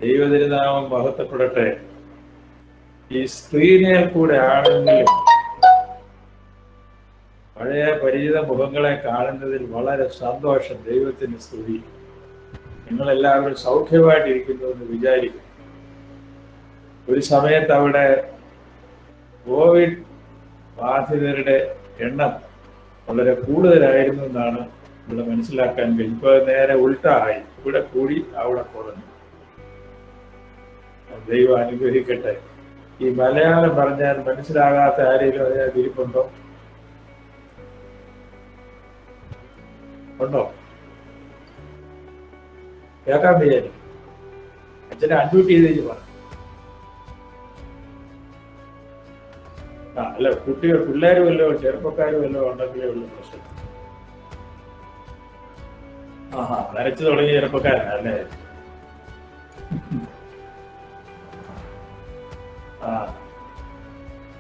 ദൈവതിരുനാമം മഹത്വപ്പെടട്ടെ. ഈ സ്ക്രീനിൽ കൂടെ ആണെങ്കിലും പഴയ പരിചിത മുഖങ്ങളെ കാണുന്നതിൽ വളരെ സന്തോഷം. ദൈവത്തിന് സ്തുതി. നിങ്ങളെല്ലാവരും സൗഖ്യമായിട്ടിരിക്കുന്നു എന്ന് വിചാരിക്കും. ഒരു സമയത്ത് അവിടെ കോവിഡ് ബാധിതരുടെ എണ്ണം വളരെ കൂടുതലായിരുന്നു എന്നാണ് ഇവിടെ മനസ്സിലാക്കാൻ കഴിയും. ഇപ്പൊ നേരെ ഉൾട്ടായി. ഇവിടെ കൂടി അവിടെ കുറഞ്ഞു. ദൈവം അനുഗ്രഹിക്കട്ടെ. ഈ മലയാളം പറഞ്ഞാൽ മനസ്സിലാകാത്ത ആരെങ്കിലും അതിനകത്ത് ഇരിപ്പുണ്ടോ? ഉണ്ടോ? കേൾക്കാൻ വയ്യായിരിക്കും. അച്ഛനെ അൺമ്യൂട്ട് ചെയ്തേക്ക് പറ. അല്ല, കുട്ടികൾ പിള്ളേർ വല്ലോ ചെറുപ്പക്കാരും വല്ലോ ഉണ്ടെങ്കിലേ ഉള്ളൂ പ്രശ്നം. നരച്ചു തുടങ്ങിയ ചെറുപ്പക്കാരനല്ലേ?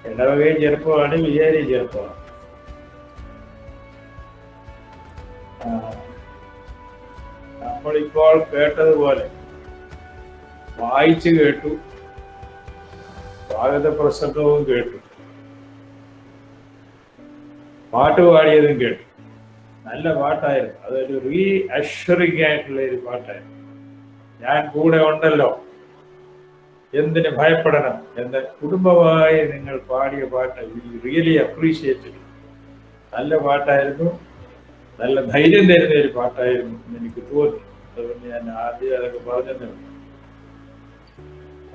ഇടവകയും ചെറുപ്പമാണ്, വിചാരിയും ചെറുപ്പമാണ്. നമ്മളിപ്പോൾ കേട്ടതുപോലെ വായിച്ചു കേട്ടു, സ്വാഗത പ്രസംഗവും കേട്ടു, പാട്ട് പാടിയതും കേട്ടു. നല്ല പാട്ടായിരുന്നു. അതൊരു റീ അഷ്വറിംഗ് ആയിട്ടുള്ള ഒരു പാട്ടായിരുന്നു. ഞാൻ കൂടെ ഉണ്ടല്ലോ, എന്തിന് ഭയപ്പെടണം എന്ന് കുടുംബമായി നിങ്ങൾ പാടിയ പാട്ട് റിയലി അപ്രീഷിയേറ്റ്. നല്ല പാട്ടായിരുന്നു. നല്ല ധൈര്യം തരുന്ന ഒരു പാട്ടായിരുന്നു എന്ന് എനിക്ക് തോന്നി. അതുകൊണ്ട് ഞാൻ ആദ്യം അതൊക്കെ പറഞ്ഞത്.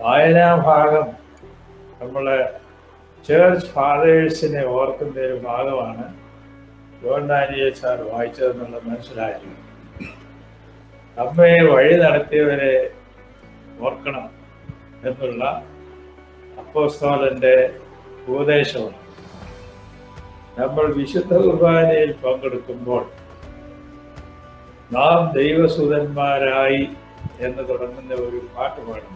വായനാഭാഗം നമ്മളെ ചേർച്ച് ഫാദേഴ്സിനെ ഓർക്കുന്ന ഒരു ഭാഗമാണ് ജോൺ ഡാനിയേൽ സാർ വായിച്ചതെന്നുള്ളത് മനസ്സിലായല്ലോ. നമ്മെ വഴി നടത്തിയവരെ ഓർക്കണം എന്നുള്ള അപ്പോസ്തലന്റെ ഉപദേശമാണ്. നമ്മൾ വിശുദ്ധ കുർബാനയിൽ പങ്കെടുക്കുമ്പോൾ നാം ദൈവസുതന്മാരായി എന്ന് തുടങ്ങുന്ന ഒരു പാട്ട് പാടും.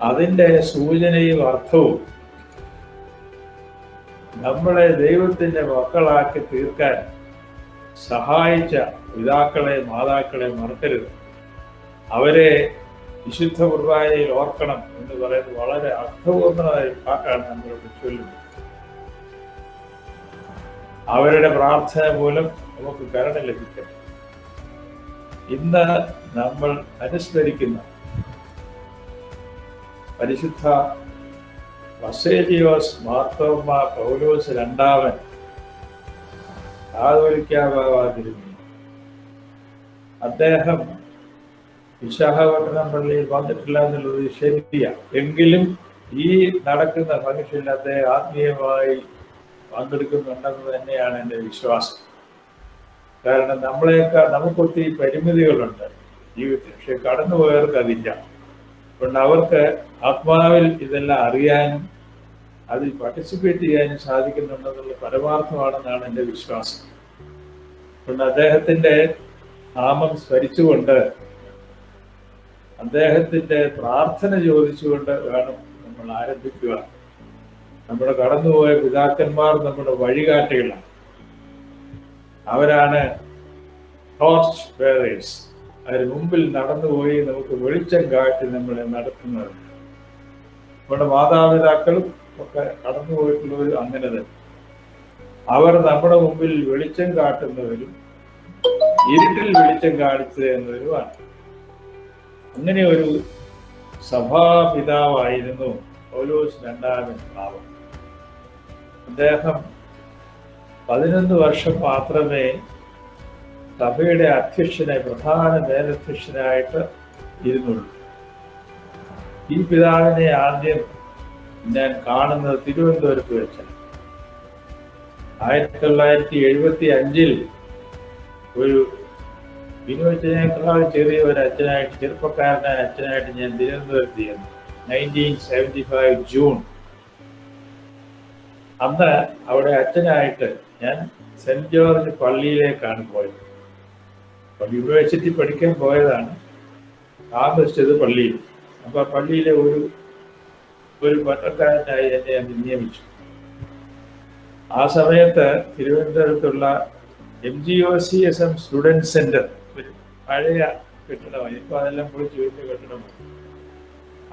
അതിൻ്റെ സൂചനയും അർത്ഥവും നമ്മളെ ദൈവത്തിൻ്റെ മക്കളാക്കി തീർക്കാൻ സഹായിച്ച പിതാക്കളെ മാതാക്കളെ മറക്കരുത്. അവരെ വിശുദ്ധ കുർബാനയിൽ ഓർക്കണം എന്ന് പറയുന്നത് വളരെ അർത്ഥപൂർണമായ പാട്ടാണ് നമ്മളോട് ചൊല്ലുന്നത്. അവരുടെ പ്രാർത്ഥന മൂലം നമുക്ക് കരുണ ലഭിക്കട്ടെ. ഇന്ന് നമ്മൾ അനുസ്മരിക്കുന്ന പരിശുദ്ധ ബസേലിയോസ് മാർത്തോമ്മ പൗലോസ് രണ്ടാമൻ കാതോലിക്കാവാതിരുന്നു. അദ്ദേഹം വിശാഖപട്ടണം പള്ളിയിൽ വന്നിട്ടില്ല എന്നുള്ളത് ശരിയാണ്. എങ്കിലും ഈ നടക്കുന്ന ഫംഗ്ഷനിൽ അദ്ദേഹം ആത്മീയമായി പങ്കെടുക്കുന്നുണ്ടെന്ന് തന്നെയാണ് എൻ്റെ വിശ്വാസം. കാരണം നമുക്കൊത്തിരി പരിമിതികളുണ്ട് ജീവിതത്തിൽ, പക്ഷെ കടന്നുപോയവർക്ക് അതില്ല. അതുകൊണ്ട് അവർക്ക് ആത്മാവിൽ ഇതെല്ലാം അറിയാനും അതിൽ പാർട്ടിസിപ്പേറ്റ് ചെയ്യാനും സാധിക്കുന്നുണ്ടെന്നുള്ള പരമാർത്ഥമാണെന്നാണ് എൻ്റെ വിശ്വാസം. അതുകൊണ്ട് അദ്ദേഹത്തിൻ്റെ നാമം സ്മരിച്ചുകൊണ്ട് അദ്ദേഹത്തിൻ്റെ പ്രാർത്ഥന ചോദിച്ചുകൊണ്ട് വേണം നമ്മൾ ആരംഭിക്കുക. നമ്മുടെ കടന്നുപോയ പിതാക്കന്മാർ നമ്മുടെ വഴികാട്ടികളാണ്. അവരാണ് ടോർച്ച് ബെയറേഴ്സ്. അതിന് മുമ്പിൽ നടന്നുപോയി നമുക്ക് വെളിച്ചം കാട്ടി നമ്മളെ നടത്തുന്നത്. നമ്മുടെ മാതാപിതാക്കളും ഒക്കെ കടന്നുപോയിട്ടുള്ളവരും അങ്ങനെ തന്നെ. അവർ നമ്മുടെ മുമ്പിൽ വെളിച്ചം കാട്ടുന്നവരും ഇരുട്ടിൽ വെളിച്ചം കാണിച്ചു തരുന്നവരുമാണ്. അങ്ങനെ ഒരു സഭാപിതാവായിരുന്നു പൗലോസ് രണ്ടാമൻ പാവം. അദ്ദേഹം 11 വർഷം മാത്രമേ സഭയുടെ അധ്യക്ഷനായി, പ്രധാന മേലധ്യക്ഷനായിട്ട് ഇരുന്നുള്ളൂ. ഈ പിതാവിനെ ആദ്യം ഞാൻ കാണുന്നത് തിരുവനന്തപുരത്ത് വെച്ചാണ്. 1975 ഒരു വിനോദത്തിനേക്കാൾ ചെറിയ ഒരു അച്ഛനായിട്ട്, ചെറുപ്പക്കാരനായ അച്ഛനായിട്ട് ഞാൻ തിരുവനന്തപുരത്ത് ചെയ്യുന്നു. 1975 ജൂൺ. അന്ന് അവിടെ അച്ഛനായിട്ട് ഞാൻ സെന്റ് ജോർജ് പള്ളിയിലേക്കാണ് പോയത്. യൂണിവേഴ്സിറ്റി പഠിക്കാൻ പോയതാണ്, താമസിച്ചത് പള്ളിയിൽ. അപ്പോൾ ആ പള്ളിയിലെ ഒരു പട്ടക്കാരനായി എന്നെ അന്ന് നിയമിച്ചു. ആ സമയത്ത് തിരുവനന്തപുരത്തുള്ള MGOCSM സ്റ്റുഡൻറ് സെന്റർ, ഒരു പഴയ കെട്ടിടമായി. ഇപ്പൊ അതെല്ലാം പൊളിച്ച് വലിയ കെട്ടിടമായി.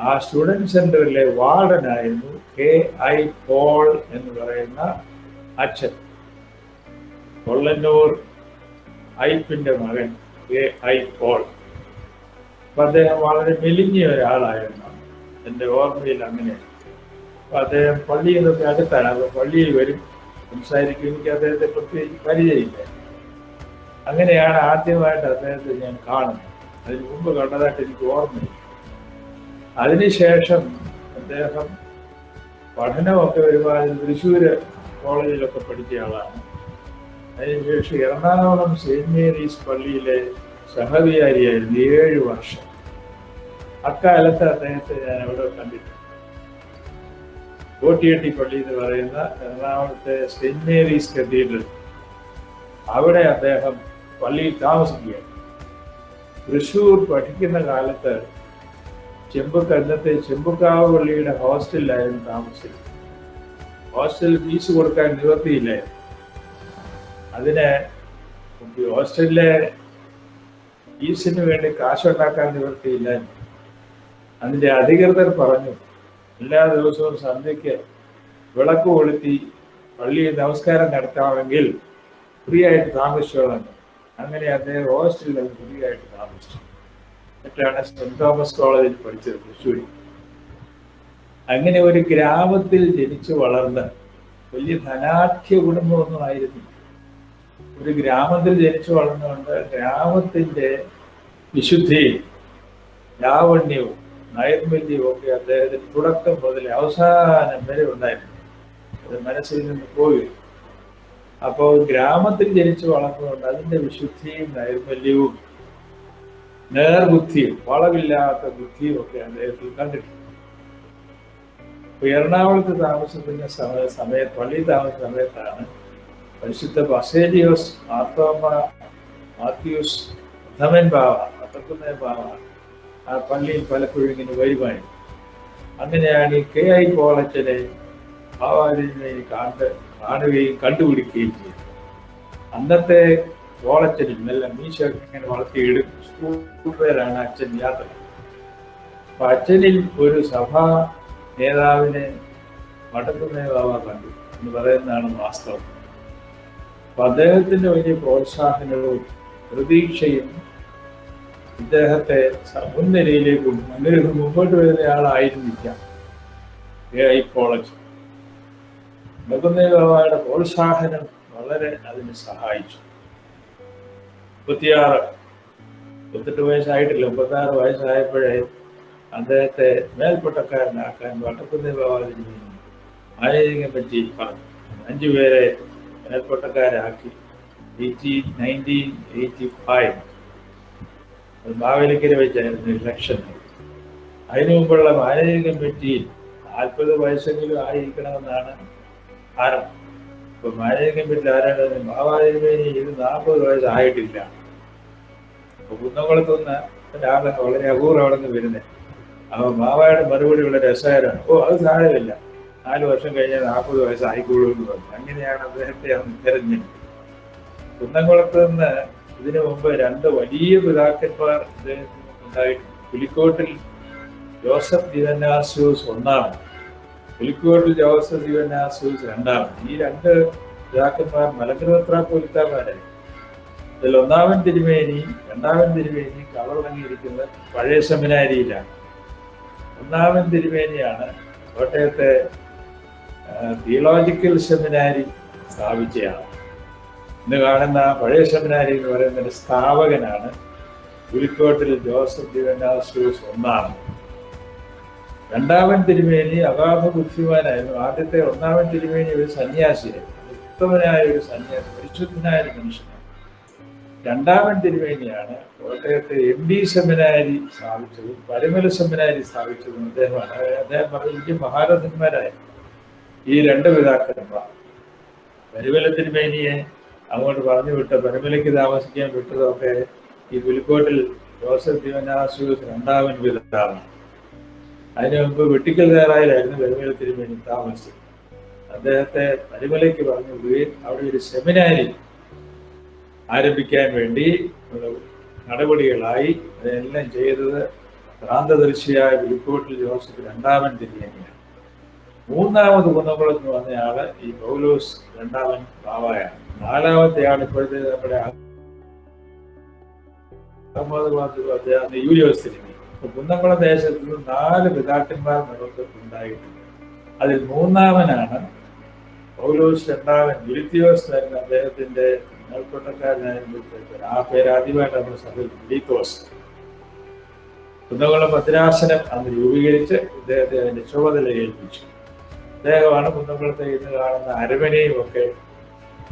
ആ സ്റ്റുഡന്റ് സെന്ററിലെ വാർഡനായിരുന്നു K.I. പോൾ എന്ന് പറയുന്ന അച്ഛൻ. കൊള്ളന്നൂർ ഐപ്പിന്റെ മകൻ K.I. പോൾ. അപ്പൊ അദ്ദേഹം വളരെ മെലിഞ്ഞ ഒരാളായിരുന്നു, എൻ്റെ ഓർമ്മയിൽ അങ്ങനെ. അപ്പൊ അദ്ദേഹം പള്ളിയിൽ നിന്നൊക്കെ അടുത്താണ്. അപ്പൊ പള്ളിയിൽ വരും, സംസാരിക്കും. എനിക്ക് അദ്ദേഹത്തെ പ്രത്യേകിച്ച് പരിചയമില്ല. അങ്ങനെയാണ് ആദ്യമായിട്ട് അദ്ദേഹത്തെ ഞാൻ കാണുന്നത്. അതിന് മുമ്പ് കണ്ടതായിട്ട് എനിക്ക് ഓർമ്മയില്ല. അതിനുശേഷം അദ്ദേഹം പഠനമൊക്കെ ഒരുപാട് തൃശ്ശൂര് കോളേജിലൊക്കെ പഠിച്ച ആളാണ്. അതിനുശേഷം എറണാകുളം സെയിന്റ് മേരീസ് പള്ളിയിലെ സഹവികാരിയായിരുന്നു 7 വർഷം. അക്കാലത്ത് അദ്ദേഹത്തെ ഞാൻ അവിടെ കണ്ടിട്ടുണ്ട്. കോട്ടിയെട്ടി പള്ളി എന്ന് പറയുന്ന എറണാകുളത്തെ സെയിന്റ് മേരീസ് കത്തീഡ്രൽ, അവിടെ അദ്ദേഹം പള്ളിയിൽ താമസിക്കുകയാണ്. തൃശ്ശൂർ പഠിക്കുന്ന കാലത്ത് അന്നത്തെ ചെമ്പുക്കാവ് പള്ളിയുടെ ഹോസ്റ്റലിലായിരുന്നു താമസിച്ചത്. ഹോസ്റ്റൽ ഫീസ് കൊടുക്കാൻ നിവർത്തിയില്ലായിരുന്നു. അതിന് ഹോസ്റ്റലിലെ ഫീസിന് വേണ്ടി കാശുണ്ടാക്കാൻ നിവർത്തിയില്ലായിരുന്നു. അതിൻ്റെ അധികൃതർ പറഞ്ഞു, എല്ലാ ദിവസവും സന്ധ്യയ്ക്ക് വിളക്ക് കൊളുത്തി പള്ളിയിൽ നമസ്കാരം നടത്താമെങ്കിൽ ഫ്രീ ആയിട്ട് താമസിച്ചോളാം. അങ്ങനെ അദ്ദേഹം ഹോസ്റ്റലിൽ ഫ്രീ ആയിട്ട് താമസിച്ചു. എന്നിട്ടാണ് സെന്റ് തോമസ് കോളേജിൽ പഠിച്ചത്, തൃശ്ശൂർ. അങ്ങനെ ഒരു ഗ്രാമത്തിൽ ജനിച്ചു വളർന്ന് വലിയ ധനാഢ്യ കുടുംബമൊന്നും ആയിരുന്നില്ല. ഒരു ഗ്രാമത്തിൽ ജനിച്ചു വളർന്നുകൊണ്ട് ഗ്രാമത്തിന്റെ വിശുദ്ധിയും ലാവണ്യവും നൈർമല്യവും ഒക്കെ അദ്ദേഹത്തിന് തുടക്കം മുതൽ അവസാനം വരെ ഉണ്ടായിരുന്നു. അത് മനസ്സിൽ നിന്ന് പോയി. അപ്പോൾ ഗ്രാമത്തിൽ ജനിച്ചു വളർന്നുകൊണ്ട് അതിന്റെ വിശുദ്ധിയും നൈർമല്യവും നേർബുദ്ധിയും വളവില്ലാത്ത ബുദ്ധിയും ഒക്കെ അദ്ദേഹത്തിൽ കണ്ടിട്ടുണ്ട്. ഇപ്പൊ എറണാകുളത്ത് താമസിക്കുന്ന സമയത്ത് പള്ളിയിൽ താമസിച്ച സമയത്താണ് പരിശുദ്ധ ബസേലിയോസ് മാത്യൂസ് പ്രഥമൻ ബാവ, പട്ടക്കുന്ന ബാവ ആ പള്ളിയിൽ പലപ്പോഴും ഇങ്ങനെ വരുമായിരുന്നു. അങ്ങനെയാണ് ഈ K.I. പോളച്ചനെ ബാവാജിനെ കാണുകയും കണ്ടുപിടിക്കുകയും ചെയ്തു. അന്നത്തെ പോളച്ചനിൽ നല്ല മീശ ഇങ്ങനെ വളർത്തിയിടും സ്കൂൾ പേരാണ് അച്ഛൻ യാത്ര. അപ്പൊ അച്ഛനിൽ ഒരു സഭാ നേതാവിനെ പട്ടക്കുന്ന ബാവ കണ്ടു എന്ന് പറയുന്നതാണ് വാസ്തവം. അപ്പൊ അദ്ദേഹത്തിന്റെ വലിയ പ്രോത്സാഹനവും പ്രതീക്ഷയും ഇദ്ദേഹത്തെ മുൻനിരയിലേക്കും മുമ്പോട്ട് വരുന്ന ആളായിരുന്നില്ല K.I. പോളച്ചൻ. നെടുകുന്നേബാവയുടെ പ്രോത്സാഹനം വളരെ അതിന് സഹായിച്ചു. 38 വയസ്സായിട്ടില്ല, 36 വയസ്സായപ്പോഴേ അദ്ദേഹത്തെ മേൽപ്പട്ടക്കാരനാക്കാൻ വട്ടക്കുന്നേബാവതിന് ആനയിക്കാൻ പറ്റി പറഞ്ഞു. 5 പേരെ മേൽപ്പട്ടക്കാരാക്കി 1985 മാവേലിക്കര വെച്ചായിരുന്നു ഇലക്ഷൻ. അതിനു മുമ്പുള്ള മാനേജിംഗ് കമ്മിറ്റിയിൽ 40 വയസ്സെങ്കിലും ആയിരിക്കണമെന്നാണ് ആരം. ഇപ്പൊ മാനേജിംഗ് കമ്മിറ്റിയിൽ ആരാണ്? ബാബാതിരുമേനി ഇത് 40 വയസ്സായിട്ടില്ല. അപ്പൊ കുന്നംകുളത്തുനിന്ന് ഒരാളെ വളരെ അപൂർവം അവിടെ നിന്ന് വരുന്നത്. അപ്പൊ ബാബായുടെ മറുപടി വളരെ രസകരമാണ്. അത് സാരമില്ല, 4 വർഷം കഴിഞ്ഞാൽ 40 വയസ്സായിക്കോളൂ എന്ന് പറഞ്ഞു. അങ്ങനെയാണ് അദ്ദേഹത്തെ അന്ന് തെരഞ്ഞെടുത്തത്. കുന്നംകുളത്ത് നിന്ന് ഇതിനു മുമ്പ് 2 വലിയ പിതാക്കന്മാർ അദ്ദേഹത്തിന് ഉണ്ടായിട്ടുണ്ട്. പുലിക്കോട്ടിൽ ജോസഫ് ദിവന്നാസ്യൂസ് ഒന്നാമൻ, പുലിക്കോട്ടിൽ ജോസഫ് ദിവന്നാസ്യൂസ് രണ്ടാമൻ. ഈ 2 പിതാക്കന്മാർ മലങ്കര മെത്രാപ്പോലീത്തമാരായി. ഇതിൽ ഒന്നാമൻ തിരുമേനി, രണ്ടാമൻ തിരുമേനി കവറടങ്ങിയിരിക്കുന്നത് പഴയ സെമിനാരിയിലാണ്. ഒന്നാമൻ തിരുമേനിയാണ് കോട്ടയത്തെ തിയോളജിക്കൽ സെമിനാരി സ്ഥാപിച്ചയാൾ. ഇന്ന് കാണുന്ന പഴയ സെമിനാരി എന്ന് പറയുന്നതിന്റെ സ്ഥാപകനാണ് പുലിക്കോട്ടിൽ ജോസഫ് ദിവന്നാസ്യൂസ് ഒന്നാമൻ. രണ്ടാമൻ തിരുമേനി അഗാധ ബുദ്ധിമാനായിരുന്നു. ആദ്യത്തെ ഒന്നാമൻ തിരുമേനി ഒരു സന്യാസിയായിരുന്നു, ഉത്തമനായ ഒരു സന്യാസി, പരിശുദ്ധനായ ഒരു മനുഷ്യനാണ്. രണ്ടാമൻ തിരുമേനിയാണ് കോട്ടയത്തെ MD സെമിനാരി സ്ഥാപിച്ചതും പരമല സെമിനാരി സ്ഥാപിച്ചതും അദ്ദേഹമാണ്. അദ്ദേഹം പറഞ്ഞ ഇന്ത്യ മഹാരഥന്മാരായ ഈ 2 പിതാക്കന്മാർ. പരമല തിരുമേനിയെ അങ്ങോട്ട് പറഞ്ഞു വിട്ട, പരമലയ്ക്ക് താമസിക്കാൻ വിട്ടതൊക്കെ ഈ പുലിക്കോട്ടിൽ ജോസഫ് ദിവന്നാസ്യൂസ് രണ്ടാമൻ പിതാവാണ്. അതിനു മുമ്പ് വെട്ടിക്കൽ തേറായിലായിരുന്നു പരമല തിരുമേനി താമസിച്ചത്. അദ്ദേഹത്തെ പരമലയ്ക്ക് പറഞ്ഞു വിടുകയും അവിടെ ഒരു സെമിനാരി ആരംഭിക്കാൻ വേണ്ടി നടപടികളായി. അതെല്ലാം ചെയ്തത് ഭ്രാന്തദർശിയായ വിളിക്കോട്ടിൽ ജോസഫ് രണ്ടാമൻ തിരുമേനിയാണ്. മൂന്നാമത് കുന്നംകുളത്ത് വന്നയാള് ഈ പൗലോസ് രണ്ടാമൻ ബാവായാണ്. നാലാമത്തെ ആൾ ഇപ്പോഴത്തെ നമ്മുടെ അഹമ്മദ് യൂലിയോസ് തിരുമേനി. കുന്നംകുളം ദേശത്ത് നിന്ന് 4 പിതാക്കന്മാർ നമുക്ക് ഉണ്ടായിട്ടുണ്ട്. അതിൽ മൂന്നാമനാണ് പൗലോസ് രണ്ടാമൻ മിലിത്തിയോസ് തന്നെ. അദ്ദേഹത്തിന്റെ മേൽക്കൊട്ടക്കാരനായിരുന്നപ്പോഴത്തേക്ക് ആ പേര് ആദ്യമായിട്ട് നമ്മുടെ സഭയിൽ മിലിത്തോസ്. കുന്നംകുളം ഭദ്രാസനം അന്ന് രൂപീകരിച്ച് ഇദ്ദേഹത്തെ അതിന്റെ ചുമതല ഏൽപ്പിച്ചു. അദ്ദേഹമാണ് കുന്നംകുളത്തെ ഇന്ന് കാണുന്ന അരമനയും ഒക്കെ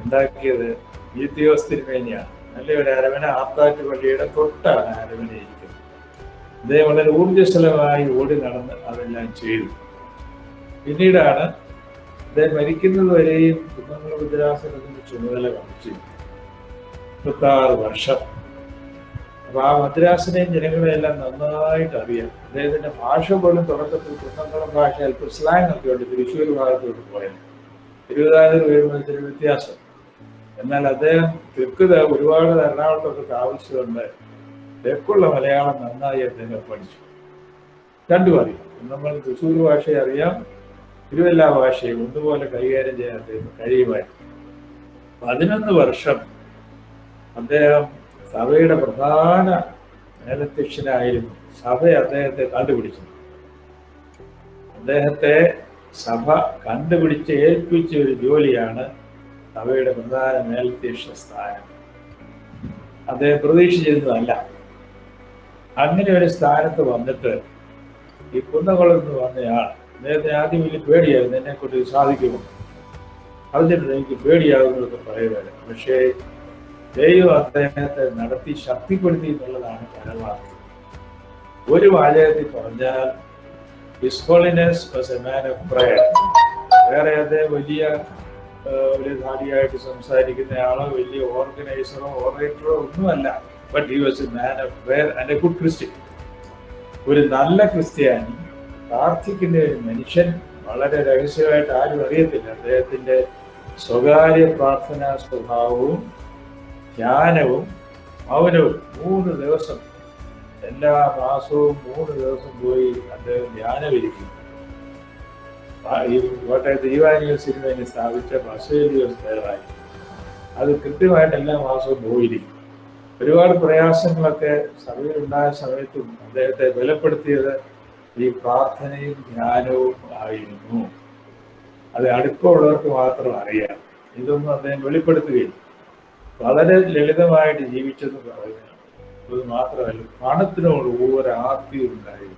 ഉണ്ടാക്കിയത്. മിലിത്തിയോസ് തിരുമേനിയാണ്. നല്ലൊരു അരമന ആർത്താറ്റ് പള്ളിയുടെ തൊട്ടാണ് അരമനയിരിക്കുന്നത്. അദ്ദേഹം വളരെ ഊർജ്ജസ്വലമായി ഓടി നടന്ന് അതെല്ലാം ചെയ്തു. പിന്നീടാണ് അദ്ദേഹം മരിക്കുന്നത് വരെയും കുന്നംകുളം ഭദ്രാസനത്തിന്റെ ചുമതല വഹിച്ചു 36 വർഷം. അപ്പൊ ആ ഭദ്രാസനെയും ജനങ്ങളെല്ലാം നന്നായിട്ട് അറിയാം. അദ്ദേഹത്തിന്റെ ഭാഷ പോലും തുടക്കത്തിൽ കുന്നംകുളം ഭാഷ അല്പം സ്ലാങ് ഒക്കെ ഉണ്ട്. തൃശ്ശൂർ ഭാഗത്തോട്ട് പോയാൽ തിരുവിതാംകൂർ വരുമ്പോൾ ഇത്തിരി വ്യത്യാസം. എന്നാൽ അദ്ദേഹം ഒരുപാട് എറണാകുളത്തൊക്കെ താമസിച്ചുകൊണ്ട് തെക്കുള്ള മലയാളം നന്നായി അദ്ദേഹം പഠിച്ചു. രണ്ടും അറിയാം. നമ്മൾ തൃശ്ശൂർ ഭാഷ അറിയാം, തിരുവല്ല ഭാഷയും ഒന്നുപോലെ കൈകാര്യം ചെയ്യാൻ അദ്ദേഹം കഴിയുമായിരുന്നു. 11 വർഷം അദ്ദേഹം സഭയുടെ പ്രധാന മേലധ്യക്ഷനായിരുന്നു. സഭ അദ്ദേഹത്തെ കണ്ടുപിടിച്ചു. അദ്ദേഹത്തെ സഭ കണ്ടുപിടിച്ച് ഏൽപ്പിച്ച ഒരു ജോലിയാണ് സഭയുടെ പ്രധാന മേലധ്യക്ഷ സ്ഥാനം. അദ്ദേഹം പ്രതീക്ഷിച്ചിരുന്നതല്ല. അങ്ങനെ ഒരു സ്ഥാനത്ത് വന്നിട്ട് ഈ കുന്നംകുളത്ത് വന്നയാൾ അദ്ദേഹത്തിന് ആദ്യം വലിയ പേടിയായിരുന്നു. എന്നെ കൊണ്ട് സാധിക്കുമോ, അതിൻ്റെ എനിക്ക് പേടിയാകുന്നതൊക്കെ പറയുന്നത്. പക്ഷേ ദൈവം അദ്ദേഹത്തെ നടത്തി ശക്തിപ്പെടുത്തി എന്നുള്ളതാണ് പരമാർത്ഥം. ഒരു വാചകത്തിൽ പറഞ്ഞാൽ his holiness was a man of prayer. വേറെ അദ്ദേഹം വലിയ ഒരു ധാടിയായിട്ട് സംസാരിക്കുന്നയാളോ വലിയ ഓർഗനൈസറോ ഓറേറ്ററോ ഒന്നുമല്ല. But he was a man of prayer and a good Christian. ഒരു നല്ല ക്രിസ്ത്യാനി, പ്രാർത്ഥിക്കുന്ന ഒരു മനുഷ്യൻ. വളരെ രഹസ്യമായിട്ട് ആരും അറിയത്തില്ല. അദ്ദേഹത്തിന്റെ സ്വകാര്യ പ്രാർത്ഥനാ സ്വഭാവവും ധ്യാനവും മൗനവും. 3 ദിവസം എല്ലാ മാസവും 3 ദിവസം പോയി അദ്ദേഹം ധ്യാനമിരിക്കും. ഈ കോട്ടയത്ത് ഈവാനിയോസ് തിരുമേനി സ്ഥാപിച്ച ബസേലിയോസ് തയ്യാറായി അത് കൃത്യമായിട്ട് എല്ലാ മാസവും പോയിരിക്കും. ഒരുപാട് പ്രയാസങ്ങളൊക്കെ സഭയിലുണ്ടായ സമയത്തും അദ്ദേഹത്തെ ബലപ്പെടുത്തിയത് ഈ പ്രാർത്ഥനയും ധ്യാനവും ആയിരുന്നു. അത് അടുപ്പമുള്ളവർക്ക് മാത്രം അറിയാം. ഇതൊന്നും അദ്ദേഹം വെളിപ്പെടുത്തുകയില്ല. വളരെ ലളിതമായിട്ട് ജീവിച്ചെന്ന് പറയുന്നത്. അത് മാത്രമല്ല, പണത്തിനോട് ഒരു ആർത്തിയും ഉണ്ടായിരുന്നു.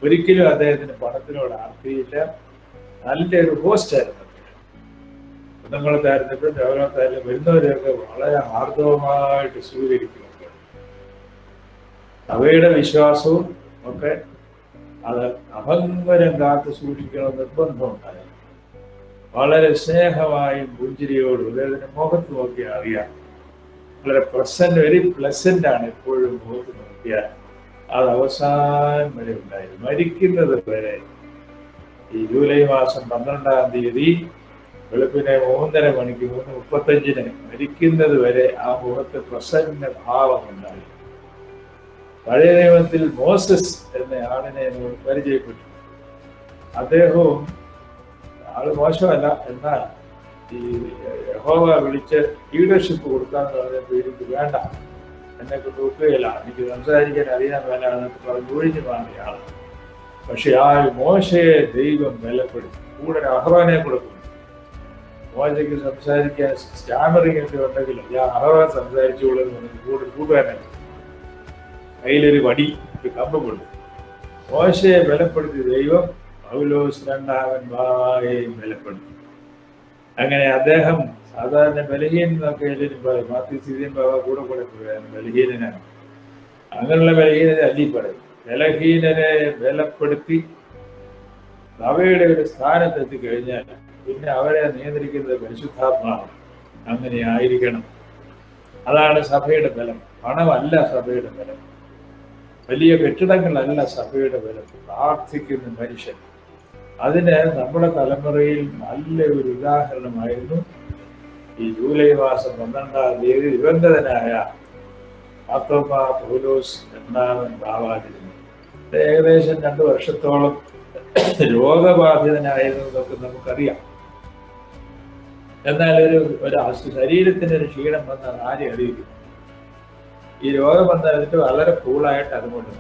ഒരിക്കലും അദ്ദേഹത്തിന് പണത്തിനോട് ആർത്തിയില്ല. നല്ലൊരു ഹോസ്റ്റായിരുന്നു അദ്ദേഹം. കുന്നംകുളത്തായിരുന്നപ്പോഴും ദേവലോകത്തായാലും വരുന്നവരെയൊക്കെ വളരെ ആർദ്രവമായിട്ട് സ്വീകരിക്കുന്നുണ്ട്. സഭയുടെ വിശ്വാസവും ഒക്കെ അത് അഭംഗരം കാത്തു സൂക്ഷിക്കണം നിർബന്ധമുണ്ടായിരുന്നു. വളരെ സ്നേഹമായും പുഞ്ചിരിയോടും അദ്ദേഹത്തിന്റെ മുഖത്ത് നോക്കിയാൽ അറിയാം. വളരെ വെരി പ്ലസന്റ് ആണ് എപ്പോഴും മുഖത്ത് നോക്കിയാൽ. അത് അവസാനം വരെ ഉണ്ടായിരുന്നു. മരിക്കുന്നത് വരെ ഈ ജൂലൈ മാസം 12-ാം തീയതി വെളുപ്പിനെ 3:30 മണിക്ക് 3:35 മരിക്കുന്നത് വരെ ആ മുഖത്ത് പ്രസന്ന ഭാവമുണ്ടായി. പഴയ നിയമത്തിൽ മോസസ് എന്ന ആളിനെ നമ്മൾ പരിചയപ്പെട്ടു. അദ്ദേഹവും ആള് മോശമല്ല. എന്നാൽ ഈ യഹോവ വിളിച്ച് ലീഡർഷിപ്പ് കൊടുക്കാന്ന് പറഞ്ഞപ്പോൾ എനിക്ക് വേണ്ട, എന്നെ കൊണ്ട് ഒക്കുകയില്ല, എനിക്ക് സംസാരിക്കാൻ അറിയാൻ വേണ്ട എന്നൊക്കെ പറഞ്ഞ് ഒഴിഞ്ഞു മാറിയ ആളാണ്. പക്ഷെ ആ മോശയെ ദൈവം ബലപ്പെടുത്തി. കൂടെ അഹ്റോനെ കൊടുക്കുന്നു. മോശയ്ക്ക് സംസാരിക്കാൻ സ്റ്റാമറിംഗ് ഒക്കെ ഉണ്ടെങ്കിൽ അഹ്റോൻ സംസാരിച്ചോളെന്ന് പറഞ്ഞ് കൂട്ടുകാരനെ കയ്യിലൊരു വടി, ഒരു കമ്പ് കൊടുത്തു. മോശയെ ബലപ്പെടുത്തി ദൈവം പൗലോസ് രണ്ടാമൻ ബാവയെയും ബലപ്പെടുത്തി. അങ്ങനെ അദ്ദേഹം സാധാരണ ബലഹീനൻ എന്നൊക്കെ എല്ലാവരും പറയും. മാത്യുസീതിയൻ ബാവ കൂടെ പോയാണ് ബലഹീനനാണ്. അങ്ങനെയുള്ള ബലഹീനത അല്ലി പറയും. ബലഹീനനെ ബലപ്പെടുത്തി സഭയുടെ ഒരു സ്ഥാനത്തെത്തി കഴിഞ്ഞാൽ പിന്നെ അവരെ നിയന്ത്രിക്കുന്നത് പരിശുദ്ധാത്മാവാണ്. അങ്ങനെ ആയിരിക്കണം. അതാണ് സഭയുടെ ബലം. പണമല്ല സഭയുടെ ബലം, വലിയ കെട്ടിടങ്ങളല്ല സഭയുടെ ബലം, പ്രാർത്ഥിക്കുന്ന മനുഷ്യൻ. അതിന് നമ്മുടെ തലമുറയിൽ നല്ല ഒരു ഉദാഹരണമായിരുന്നു ഈ ജൂലൈ മാസം 12-ാം തീയതി ദിവംഗതനായ മാർത്തോമാ പൗലോസ് രണ്ടാമൻ ബാവാതിരുന്നു. ഏകദേശം 2 വർഷത്തോളം രോഗബാധിതനായിരുന്നതൊക്കെ നമുക്കറിയാം. എന്നാൽ ഒരു ശരീരത്തിന് ഒരു ക്ഷീണം വന്നാൽ ആരെയും അറിയിക്കുന്നു. ഈ രോഗം വന്നാൽ അതിട്ട് വളരെ കൂളായിട്ട് അതുകൊണ്ട്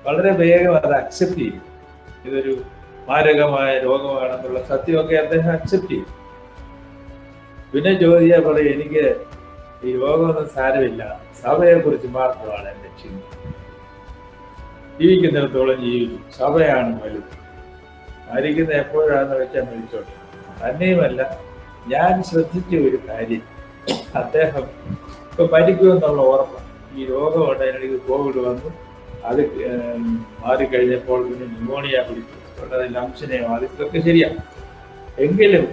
വളരെ വേഗം അത് അക്സെപ്റ്റ് ചെയ്യും. ഇതൊരു മാരകമായ രോഗമാണെന്നുള്ള സത്യമൊക്കെ അദ്ദേഹം അക്സെപ്റ്റ് ചെയ്യും. പിന്നെ ചോദിച്ചാൽ പറയും, എനിക്ക് ഈ രോഗമൊന്നും സാരമില്ല, സഭയെ കുറിച്ച് മാത്രമാണ് എൻ്റെ ചിന്ത. ജീവിക്കുന്നിടത്തോളം ജീവിക്കും, സഭയാണ് വലുത്. മരിക്കുന്ന എപ്പോഴാണെന്ന് വെച്ചാൽ മരിച്ചോട്ടെ. തന്നെയുമല്ല, ഞാൻ ശ്രദ്ധിച്ച ഒരു കാര്യം, അദ്ദേഹം ഇപ്പൊ മരിക്കുമെന്നുള്ള ഉറപ്പാണ്. ഈ രോഗമുണ്ട്, എനിക്ക് കോവിഡ് വന്നു, അത് മാറിക്കഴിഞ്ഞപ്പോൾ പിന്നെ ന്യൂമോണിയ പിടിച്ചു, ലംസിനെ ബാധിച്ചതൊക്കെ ശരിയാണ്. എങ്കിലും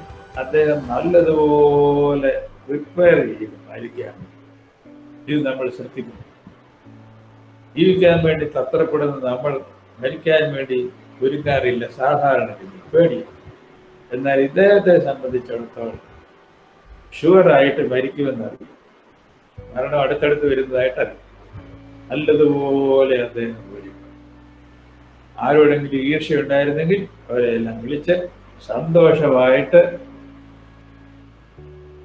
അദ്ദേഹം നല്ലതുപോലെ പ്രിപ്പയർ ചെയ്ത് മരിക്കാൻ ഇത് നമ്മൾ ശ്രദ്ധിക്കുന്നു. ജീവിക്കാൻ വേണ്ടി തത്രപ്പെടുന്ന നമ്മൾ മരിക്കാൻ വേണ്ടി ഒരുക്കാറില്ല, സാധാരണ പേടി. എന്നാൽ ഇദ്ദേഹത്തെ സംബന്ധിച്ചിടത്തോളം ഷുവറായിട്ട് മരിക്കുമെന്നറിയും. മരണം അടുത്തടുത്ത് വരുന്നതായിട്ടറിയും. നല്ലതുപോലെ അദ്ദേഹം വരും. ആരോടെങ്കിലും ഈർഷ്യ ഉണ്ടായിരുന്നെങ്കിൽ അവരെല്ലാം വിളിച്ച് സന്തോഷമായിട്ട്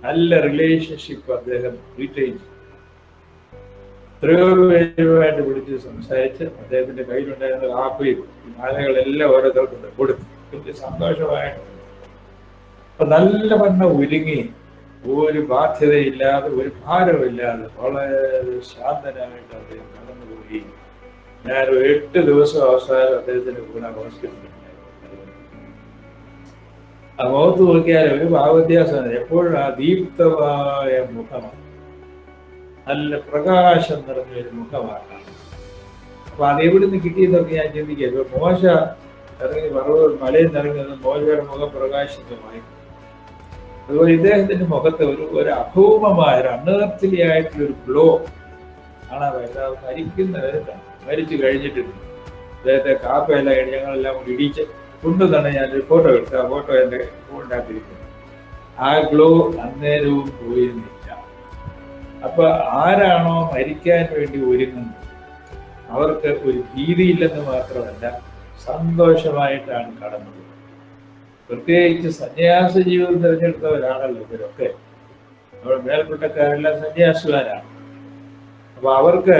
നല്ല റിലേഷൻഷിപ്പ് അദ്ദേഹം റീറ്റെയിൻ ചെയ്തു. എത്രയോ പേരുമായിട്ട് വിളിച്ച് സംസാരിച്ച് അദ്ദേഹത്തിന്റെ കയ്യിലുണ്ടായിരുന്ന കാപ്പയും മാലകളെല്ലാം ഓരോരുത്തർക്കും കൊടുത്തു. വലിയ സന്തോഷമായിട്ട് അപ്പൊ നല്ല വണ്ണം ഒരുങ്ങി, ഒരു ബാധ്യതയില്ലാതെ, ഒരു ഭാരമില്ലാതെ വളരെ ശാന്തനായിട്ട് അദ്ദേഹം കടന്നുപോയി. ഞാൻ 8 ദിവസം അവസാനം അദ്ദേഹത്തിന്റെ കൂടെ ഹോസ്പിറ്റലിൽ ആ മുഖത്ത് നോക്കിയാൽ ഒരു ഭാവവ്യത്യാസമാണ്. എപ്പോഴും ആ ദീപ്തമായ മുഖമാണ്, നല്ല പ്രകാശം നിറഞ്ഞൊരു മുഖമാണ്. അപ്പൊ അത് എവിടെ നിന്ന് കിട്ടിയെന്നൊക്കെ ഞാൻ ചിന്തിക്കുക. ഇപ്പൊ മോശ ഇറങ്ങി മലയിൽ നിറങ്ങുന്നത് മോശയുടെ മുഖം പ്രകാശിതമായി. അതുപോലെ ഇദ്ദേഹത്തിന്റെ മുഖത്ത് ഒരു അഭൗമമായ ഒരു അണ്ണേർത്തിലി ആയിട്ടുള്ളൊരു ഗ്ലോ കാണാൻ പറ്റും. മരിക്കുന്നവരുത്താണ്, മരിച്ചു കഴിഞ്ഞിട്ടുണ്ട്. അദ്ദേഹത്തെ കാപ്പയെല്ലാം ഞങ്ങളെല്ലാം കൂടി ഇടിച്ച് കൊണ്ടുതന്നെ ഞാനൊരു ഫോട്ടോ എടുത്തു. ആ ഫോട്ടോ എൻ്റെ ഫോണിനകത്തിരിക്കുന്നു. ആ ഗ്ലോ അന്നേരവും പോയിരുന്നില്ല. അപ്പൊ ആരാണോ മരിക്കാൻ വേണ്ടി ഒരുങ്ങുന്നത് അവർക്ക് ഒരു ഭീതിയില്ലെന്ന് മാത്രമല്ല, സന്തോഷമായിട്ടാണ് കടന്നത്. പ്രത്യേകിച്ച് സന്യാസ ജീവിതം തിരഞ്ഞെടുത്തവരാണല്ലോ ഇവരൊക്കെ. നമ്മുടെ മേൽപ്പെട്ടക്കാരെല്ലാം സന്യാസിമാരാണ്. അപ്പൊ അവർക്ക്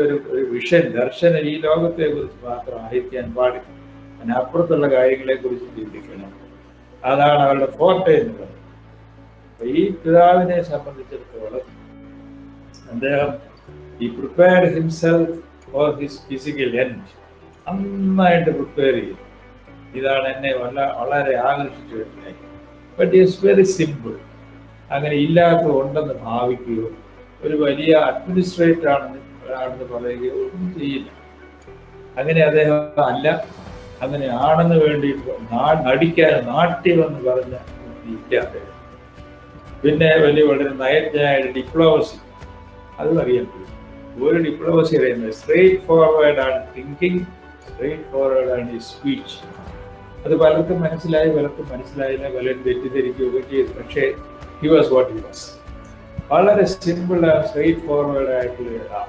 ഒരു വിഷൻ, ദർശനം ഈ ലോകത്തെ കുറിച്ച് മാത്രം ആയിരിക്കാൻ പാടില്ല. അതിനപ്പുറത്തുള്ള കാര്യങ്ങളെ കുറിച്ച് ചിന്തിക്കണം. അതാണ് അവരുടെ ഫോർട്ടേ എന്ന് പറയുന്നത്. അപ്പൊ ഈ പിതാവിനെ സംബന്ധിച്ചിടത്തോളം അദ്ദേഹം ഈ prepared himself for his physical end. നന്നായിട്ട് പ്രിപ്പയർ ചെയ്യും. ഇതാണ് എന്നെ വളരെ ആകർഷിച്ചു വരുന്നത്. But is very simple. അങ്ങനെ ഇല്ലാത്തതുണ്ടെന്ന് ഭാവിക്കുകയോ ഒരു വലിയ അഡ്മിനിസ്ട്രേറ്റർ ആണെന്ന് പറയുകയോ ഒന്നും ചെയ്യില്ല. അങ്ങനെ അദ്ദേഹം അല്ല. അങ്ങനെ ആണെന്ന് വേണ്ടി നടിക്കാൻ നാട്യമെന്ന് പറഞ്ഞ ഇല്ല അദ്ദേഹം. പിന്നെ വളരെ നയജ്ഞായ ഡിപ്ലോമസി, അതും അറിയാൻ പറ്റും. ഒരു ഡിപ്ലോമസി അറിയുന്നത് സ്ട്രേറ്റ് ഫോർവേഡ് ആണ് തിങ്കിങ്, സ്ട്രേറ്റ് ഫോർവേഡ് ആണ് ഈ സ്പീച്ച്. അത് പലർക്കും മനസ്സിലായി, പലർക്കും മനസ്സിലായില്ല, പലരും തെറ്റിദ്ധരിക്കുകയൊക്കെ ചെയ്തു. പക്ഷേ he was what he was. വളരെ സിമ്പിൾ ആൻഡ് സ്ട്രേറ്റ് ഫോർവേഡ് ആയിട്ടുള്ള ഒരാൾ.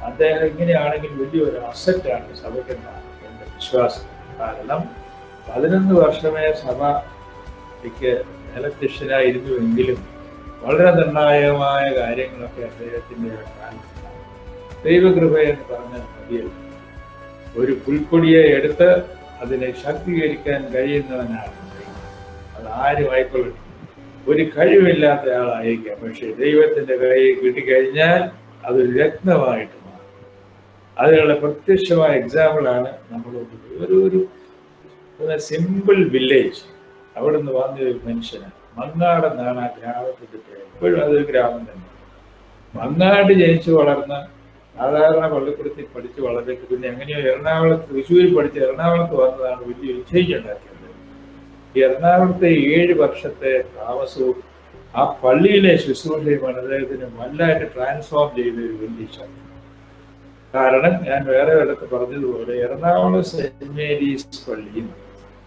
അദ്ദേഹം ഇങ്ങനെയാണെങ്കിൽ വലിയൊരു അസറ്റാണ് സഭയ്ക്കെന്നാണ് എൻ്റെ വിശ്വാസം. കാരണം 11 വർഷമേ സഭയ്ക്ക് നിലധ്യക്ഷനായിരുന്നുവെങ്കിലും വളരെ നിർണായകമായ കാര്യങ്ങളൊക്കെ അദ്ദേഹത്തിൻ്റെ ദൈവകൃപ എന്ന് പറഞ്ഞാൽ മതിയല്ല. ഒരു പുൽക്കൊടിയെ എടുത്ത് അതിനെ ശാക്തീകരിക്കാൻ കഴിയുന്നവനാണ്. അത് ആരും ആയിക്കൊള്ളട്ടെ. ഒരു കഴിവില്ലാത്ത ആളായിരിക്കാം, പക്ഷെ ദൈവത്തിന്റെ കൈ കിട്ടിക്കഴിഞ്ഞാൽ അതൊരു രത്നമായിട്ട് മാറും. അതിനുള്ള പ്രത്യക്ഷമായ എക്സാമ്പിളാണ് നമ്മൾ ഒരു സിമ്പിൾ വില്ലേജ്. അവിടെ നിന്ന് വന്നൊരു മനുഷ്യനാണ്. മങ്ങാട് എന്നാണ് ആ ഗ്രാമത്തിന്റെ പേര്. എപ്പോഴും അതൊരു ഗ്രാമം തന്നെ. മങ്ങാട് ജനിച്ചു വളർന്ന, സാധാരണ പള്ളിക്കൂടത്തിൽ പഠിച്ച് വളർന്നിട്ട് പിന്നെ എങ്ങനെയോ തൃശ്ശൂരിൽ പഠിച്ച് എറണാകുളത്ത് വന്നതാണ് വലിയൊരു ചേഞ്ച് ഉണ്ടാക്കിയത്. ഈ എറണാകുളത്തെ 7 വർഷത്തെ താമസവും ആ പള്ളിയിലെ ശുശ്രൂഷയുമാണ് അദ്ദേഹത്തിന് വല്ലായിട്ട് ട്രാൻസ്ഫോം ചെയ്ത ഒരു വലിയ ശക്തി. കാരണം ഞാൻ വേറെ ഒരിടത്ത് പറഞ്ഞതുപോലെ എറണാകുളം സെന്റ് മേരീസ് പള്ളിയും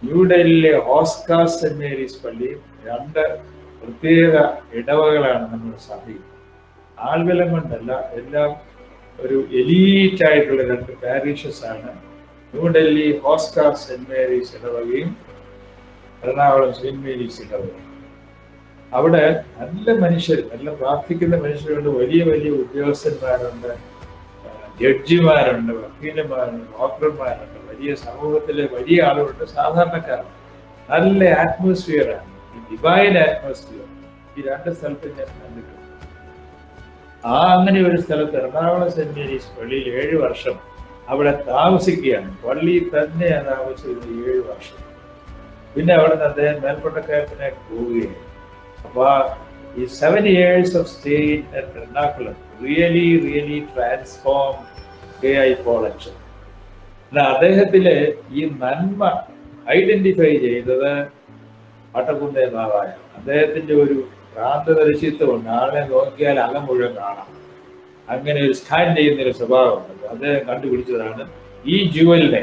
ന്യൂഡൽഹിയിലെ ഓസ്കാർ സെന്റ് മേരീസ് പള്ളിയും 2 പ്രത്യേക ഇടവകളാണ് നമ്മുടെ സഭയിൽ. ആൾബലം കൊണ്ടല്ല, എല്ലാം ഒരു എലീറ്റ് ആയിട്ടുള്ള 2 പാരീഷസ് ആണ്. ന്യൂഡൽഹി ഓസ്കാർ സെന്റ് മേരീസ് ഇടവകയും എറണാകുളം സെന്റ് മേരീസ് ഇടവകയും. അവിടെ നല്ല മനുഷ്യർ, നല്ല പ്രാർത്ഥിക്കുന്ന മനുഷ്യരുണ്ട്, വലിയ വലിയ ഉദ്യോഗസ്ഥന്മാരുണ്ട്, ജഡ്ജിമാരുണ്ട്, വക്കീലന്മാരുണ്ട്, ഡോക്ടർമാരുണ്ട്, വലിയ സമൂഹത്തിലെ വലിയ ആളുകളുണ്ട്, സാധാരണക്കാരുണ്ട്. നല്ല ആറ്റ്മോസ്ഫിയറാണ്, ഡിവൈൻ അറ്റ്മോസ്ഫിയർ. ഈ 2 സ്ഥലത്ത് ഞാൻ കണ്ടിട്ടുണ്ട്. അങ്ങനെ ഒരു സ്ഥലത്ത് എറണാകുളം സെന്റ് മേരീസ് പള്ളിയിൽ 7 വർഷം അവിടെ താമസിക്കുകയാണ്. പള്ളിയിൽ തന്നെയാണ് താമസിച്ചത് 7 വർഷം. പിന്നെ അവിടെ നിന്ന് അദ്ദേഹം മേൽപ്പട്ടക്കാരനെ പോവുകയാണ്. അപ്പൊ ഈ 7 years of stay at Ernakulam really transformed K.I. Paul Achen. അദ്ദേഹത്തിലെ ഈ നന്മ ഐഡന്റിഫൈ ചെയ്തത് വട്ടക്കുന്നേ ബാബായ. അദ്ദേഹത്തിന്റെ ഒരു ഭ്രാന്തദർശിത്വമുണ്ട്, ആളെ നോക്കിയാൽ അകം മുഴുവൻ കാണാം, അങ്ങനെ ഒരു സ്കാൻ ചെയ്യുന്നൊരു സ്വഭാവമുണ്ട്. അദ്ദേഹം കണ്ടുപിടിച്ചതാണ് ഈ ജുവലിനെ,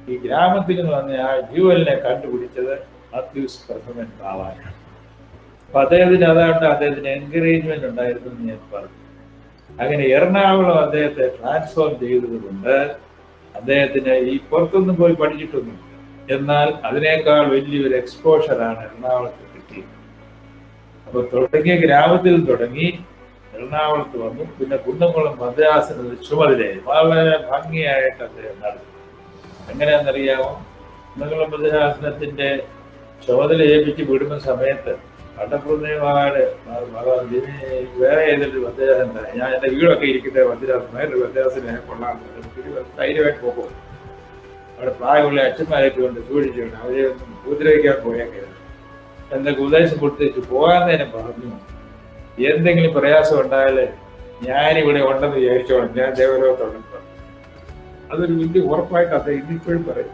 ഈ ഗ്രാമത്തിൽ നിന്ന് വന്ന ആ ജുവലിനെ കണ്ടുപിടിച്ചത് മാത്യൂസ് പ്രഥമൻ ബാബായാണ്. അപ്പൊ അദ്ദേഹത്തിന് അതാണ്ട് അദ്ദേഹത്തിന് എൻകറേജ്മെന്റ് ഉണ്ടായിരുന്നു എന്ന് ഞാൻ പറഞ്ഞു. അങ്ങനെ എറണാകുളം അദ്ദേഹത്തെ ട്രാൻസ്ഫോം ചെയ്തതുകൊണ്ട് അദ്ദേഹത്തിന് ഈ പുറത്തൊന്നും പോയി പഠിച്ചിട്ടൊന്നുമില്ല. എന്നാൽ അതിനേക്കാൾ വലിയൊരു എക്സ്പോഷറാണ് എറണാകുളത്ത് കിട്ടിയത്. അപ്പൊ തുടങ്ങിയ ഗ്രാമത്തിൽ തുടങ്ങി എറണാകുളത്ത് വന്നു. പിന്നെ കുന്നംകുളം ഭദ്രാസനത്തിൽ ചുമതലയായി. വളരെ ഭംഗിയായിട്ട് അദ്ദേഹം നടത്തി. എങ്ങനെയാണെന്നറിയാമോ? കുന്നംകുളം ഭദ്രാസനത്തിന്റെ ചുമതല ഏൽപ്പിച്ച് വിടുന്ന സമയത്ത് വട്ടപ്പുറന്നേവാട് വേറെ ഏതൊരു ഭദ്രാസനം തന്നെ, ഞാൻ എൻ്റെ വീടൊക്കെ ഇരിക്കുന്ന ഭദ്രാസനം, വേറൊരു ഭദ്രാസനെ കൊള്ളാമെന്ന് ധൈര്യമായിട്ട് പോകും. അവിടെ പ്രായമുള്ള അച്ഛന്മാരൊക്കെ ഉണ്ട്, സൂക്ഷിച്ചുകൊണ്ട് അവരെ ഒന്നും ഉപദ്രവിക്കാൻ പോയേക്കരുത് എന്നൊക്കെ ഉപദേശം കൊടുത്തേച്ച് പോകാന്നതിനെ പറഞ്ഞു. എന്തെങ്കിലും പ്രയാസം ഉണ്ടായാൽ ഞാനിവിടെ ഉണ്ടെന്ന് വിചാരിച്ചോളാം, ഞാൻ ദേവലോകത്തുണ്ടെന്ന് പറഞ്ഞു. അതൊരു വലിയ ഉറപ്പായിട്ട് അദ്ദേഹം ഇന്നിപ്പോഴും പറയും.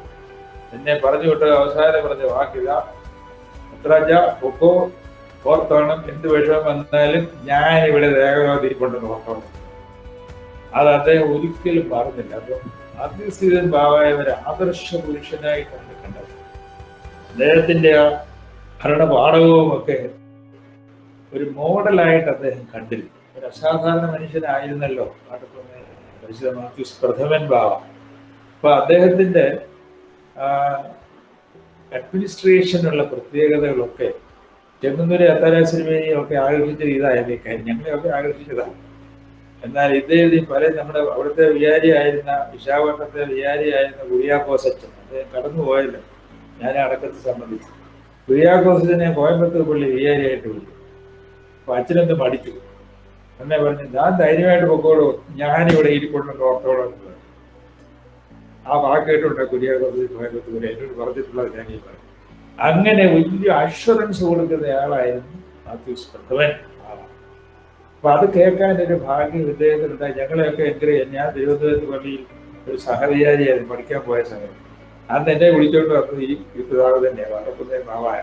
എന്നെ പറഞ്ഞു വിട്ട അവസാനം പറഞ്ഞ വാക്കില്ല, ഉത്തരാജ പൊക്കോ, ഓർത്തോണം, എന്ത് വിഷമം വന്നാലും ഞാനിവിടെ ദേവലോകത്തിരിപ്പുണ്ടെന്ന് ഓർത്തോണം. അത് അദ്ദേഹം ഒരിക്കലും പറഞ്ഞില്ല. അപ്പം അതിസ്ഥിതൻ ബാബായ ഒരു ആദർശ പുരുഷനായിട്ടാണ് കണ്ടത്. അദ്ദേഹത്തിന്റെ ആ ഭരണപാഠവും ഒക്കെ ഒരു മോഡലായിട്ട് അദ്ദേഹം കണ്ടിരുന്നു. ഒരു അസാധാരണ മനുഷ്യനായിരുന്നല്ലോ പരിശുദ്ധ മാത്യൂസ് പ്രഥമൻ ബാബ. അപ്പൊ അദ്ദേഹത്തിന്റെ അഡ്മിനിസ്ട്രേഷനുള്ള പ്രത്യേകതകളൊക്കെ ചെങ്ങന്നൂര് അത്താരാശ്രമേനെയും ഒക്കെ ആകർഷിച്ചത് ഇതായിരുന്നു. ഈ കാര്യം ഞങ്ങളെയൊക്കെ ആകർഷിച്ചതാണ്. എന്നാൽ ഇദ്ദേഹം പല നമ്മുടെ അവിടുത്തെ വികാരിയായിരുന്ന, വിശാഖപട്ടണത്തെ വികാരിയായിരുന്ന കുര്യാക്കോസച്ചൻ, അദ്ദേഹം കടന്നുപോയല്ലോ, ഞാൻ അടക്കത്തെ സംബന്ധിച്ചു. കുര്യാക്കോസച്ചനെ കോയമ്പത്തൂർ പള്ളി വികാരിയായിട്ട് വിട്ടു. അപ്പൊ അച്ഛനൊന്ന് മടിച്ചു. എന്നെ പറഞ്ഞു, ഞാൻ ധൈര്യമായിട്ട് പൊക്കോളൂ, ഞാനിവിടെ ഇരിക്കൊണ്ടെന്ന് ഓർത്തോളൂ എന്ന് പറഞ്ഞു. ആ വാക്ക് കേട്ടുണ്ട് കുര്യാക്കോസച്ചൻ കോയമ്പത്തൂർ എന്നോട് പറഞ്ഞിട്ടുള്ളത് ഞാൻ ഈ പറഞ്ഞു. അങ്ങനെ വലിയ അഷ്വറൻസ് കൊടുക്കുന്നയാളായിരുന്നു മാത്യൂസ് പ്രഥമൻ. അപ്പൊ അത് കേൾക്കാനൊരു ഭാഗ്യം ഇദ്ദേഹത്തിനുണ്ടായി. ഞങ്ങളെയൊക്കെ ഞാൻ തിരുവനന്തപുരത്ത് പള്ളിയിൽ ഒരു സഹവിചാരിയായിരുന്നു പഠിക്കാൻ പോയ സമയത്ത്. അന്ന് എന്നെ വിളിച്ചോണ്ട് വന്നത് ഈ പിതാവ് തന്നെയാണ്, വട്ടക്കുന്നേ ബാബായ.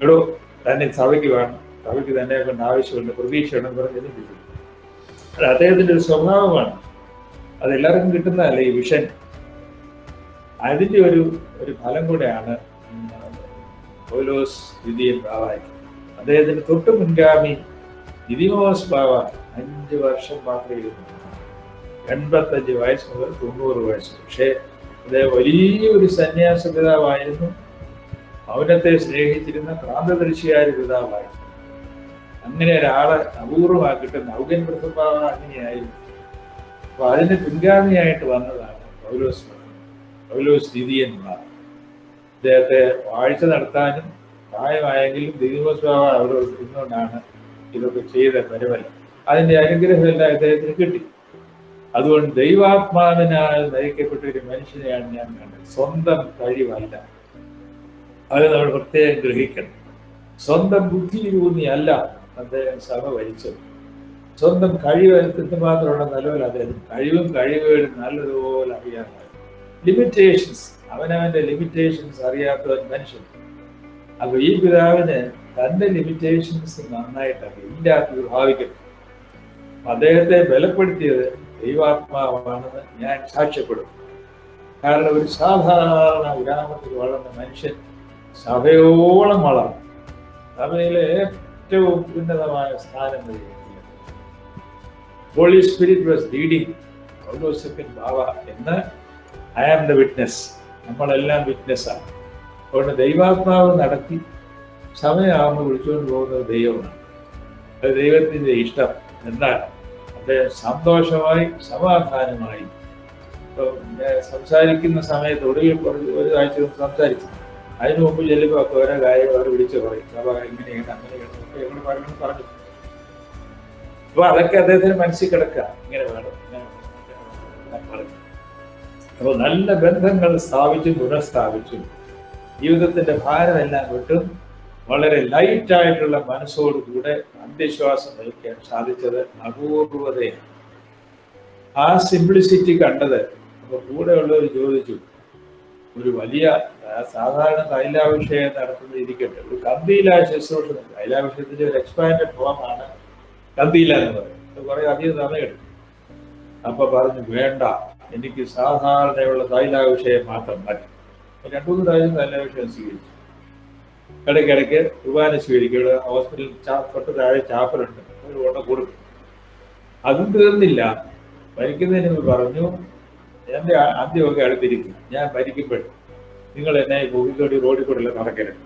എടോ, തന്നെ സഭയ്ക്ക് വേണം, സഭയ്ക്ക് തന്നെ കൊണ്ട് ആവശ്യമുണ്ട്, പ്രതീക്ഷയുണ്ടെന്ന് പറഞ്ഞ് ചിന്തിച്ചു. അത് അദ്ദേഹത്തിന്റെ ഒരു സ്വഭാവമാണ്. അത് എല്ലാവർക്കും കിട്ടുന്നതല്ല ഈ വിഷൻ. അതിന്റെ ഒരു ഫലം കൂടെയാണ് പൗലോസ് ദ്വിതീയൻ ബാബായ്ക്ക്. അദ്ദേഹത്തിന് തൊട്ട് മുൻഗാമി ദിദിമോസ് ബാബ 5 വർഷം മാത്രമേ ഇരുന്നു, 85 വയസ്സ് മുതൽ 90 വയസ്സ്. പക്ഷേ അദ്ദേഹം വലിയൊരു സന്യാസ പിതാവായിരുന്നു. മൗനത്തെ സ്നേഹിച്ചിരുന്ന പ്രാന്തദർശിയായ പിതാവായിരുന്നു. അങ്ങനെ ഒരാളെ അപൂർവമാക്കിയിട്ട് നൗകൻ പ്രഥമ ബാബ അങ്ങനെയായിരുന്നു. അപ്പൊ അതിന് പിൻഗാമിയായിട്ട് വന്നതാണ് പൗലോസ് ദ്വിതീയൻ ബാബ. അദ്ദേഹത്തെ വാഴ്ച നടത്താനും പ്രായമായെങ്കിലും ദിദിമോസ് ബാബ അവിടെ ഇരുന്നുകൊണ്ടാണ് ഇതൊക്കെ ചെയ്ത പരിമല. അതിന്റെ അനുഗ്രഹമെല്ലാം അദ്ദേഹത്തിന് കിട്ടി. അതുകൊണ്ട് ദൈവാത്മാവിനാൽ നയിക്കപ്പെട്ട ഒരു മനുഷ്യനെയാണ് ഞാൻ കണ്ടത്. സ്വന്തം കഴിവല്ല, അത് നമ്മൾ പ്രത്യേകം ഗ്രഹിക്കണം. സ്വന്തം ബുദ്ധിയിലൂന്നിയല്ല അദ്ദേഹം സഭ ഭരിച്ചത്. സ്വന്തം കഴിവ് എന്തുമാത്രമുള്ള നല്ലപോലെ അദ്ദേഹത്തിന് കഴിവുകളും നല്ലതുപോലെ അറിയാമായിരുന്നു. ലിമിറ്റേഷൻസ്, അവനവന്റെ ലിമിറ്റേഷൻസ് അറിയാത്ത ഒരു മനുഷ്യൻ. അപ്പൊ ഈ പിതാവിന് തന്റെ ലിമിറ്റേഷൻസ് നന്നായിട്ട് ഇല്ലാത്ത ഭാവിക്കുന്നു. അദ്ദേഹത്തെ ബലപ്പെടുത്തിയത് ദൈവാത്മാവാണെന്ന് ഞാൻ സാക്ഷ്യപ്പെടുന്നു. കാരണം ഒരു സാധാരണ ഗ്രാമത്തിൽ വളർന്ന മനുഷ്യൻ സഭയോളം വളർന്നു, സഭയിലെ ഏറ്റവും ഉന്നതമായ സ്ഥാനം വരെയെത്തിയത്. ഹോളി സ്പിരിറ്റ് വാസ് ലീഡിങ് പൗലോസക്കൻ ബാവ എന്ന് ഐ ആം ദ വിറ്റ്നസ്. നമ്മളെല്ലാം വിറ്റ്നസ്സാണ്. അതുകൊണ്ട് ദൈവാത്മാവ് നടത്തി സമയമാകുമ്പോൾ വിളിച്ചുകൊണ്ട് പോകുന്നത് ദൈവമാണ്. അത് ദൈവത്തിൻ്റെ ഇഷ്ടം. എന്നാൽ അദ്ദേഹം സന്തോഷമായി സമാധാനമായി സംസാരിക്കുന്ന സമയത്ത് ഒടുവിൽ ഒരു ആഴ്ച സംസാരിച്ചു. അതിനു മുമ്പ് ചെല്ലുമ്പോൾ ഓരോ കാര്യം അവർ വിളിച്ച് പറയും, അപ്പോൾ ഇങ്ങനെയാണ് അങ്ങനെയാണ് ഒക്കെ എങ്ങനെ പറഞ്ഞു പറഞ്ഞു. അപ്പോൾ അതൊക്കെ അദ്ദേഹത്തിന് മനസ്സിൽ കിടക്കുക, ഇങ്ങനെ വേണം പറഞ്ഞു. അപ്പോൾ നല്ല ബന്ധങ്ങൾ സ്ഥാപിച്ചും പുനഃസ്ഥാപിച്ചും ജീവിതത്തിന്റെ ഭാരമെല്ലാം വിട്ടും വളരെ ലൈറ്റായിട്ടുള്ള മനസ്സോടുകൂടെ അന്ത്യശ്വാസം നയിക്കാൻ സാധിച്ചത് അപൂർവതയാണ്. ആ സിംപ്ലിസിറ്റി കണ്ടത്. അപ്പോൾ കൂടെയുള്ളവർ ചോദിച്ചു, ഒരു വലിയ സാധാരണ തൈലാഭിഷേകം നടത്തുന്ന ഇരിക്കട്ടെ, ഒരു കന്തീല ശുശ്രൂഷ. തൈലാഭിഷേകത്തിന്റെ ഒരു എക്സ്പാൻഡഡ് ഫോമാണ് കന്തീല എന്ന് പറയുന്നത്. അത് കുറെ അധികം സമയമെടുക്കും. അപ്പൊ പറഞ്ഞു, വേണ്ട, എനിക്ക് സാധാരണയുള്ള തൈലാഭിഷേകം മാത്രം മതി. 2-3 പ്രാവശ്യം തൈലാഭിഷേകം സ്വീകരിച്ചു. ഇടയ്ക്കിടയ്ക്ക് കുർബാന സ്വീകരിക്കും. ഇവിടെ ഹോസ്പിറ്റലിൽ തൊട്ട് താഴെ ചാപ്പലുണ്ട്, ഒരു ഓട്ട കൊടുക്കും. അതും തീർന്നില്ല. മരിക്കുന്നതിന് മുമ്പ് പറഞ്ഞു, എൻ്റെ അന്ത്യമൊക്കെ അടുത്തിരിക്കും, ഞാൻ മരിക്കുമ്പോൾ നിങ്ങൾ എന്നെ ഭൂമിക്കോടി റോഡിൽ കൂടെ നടക്കരുത്,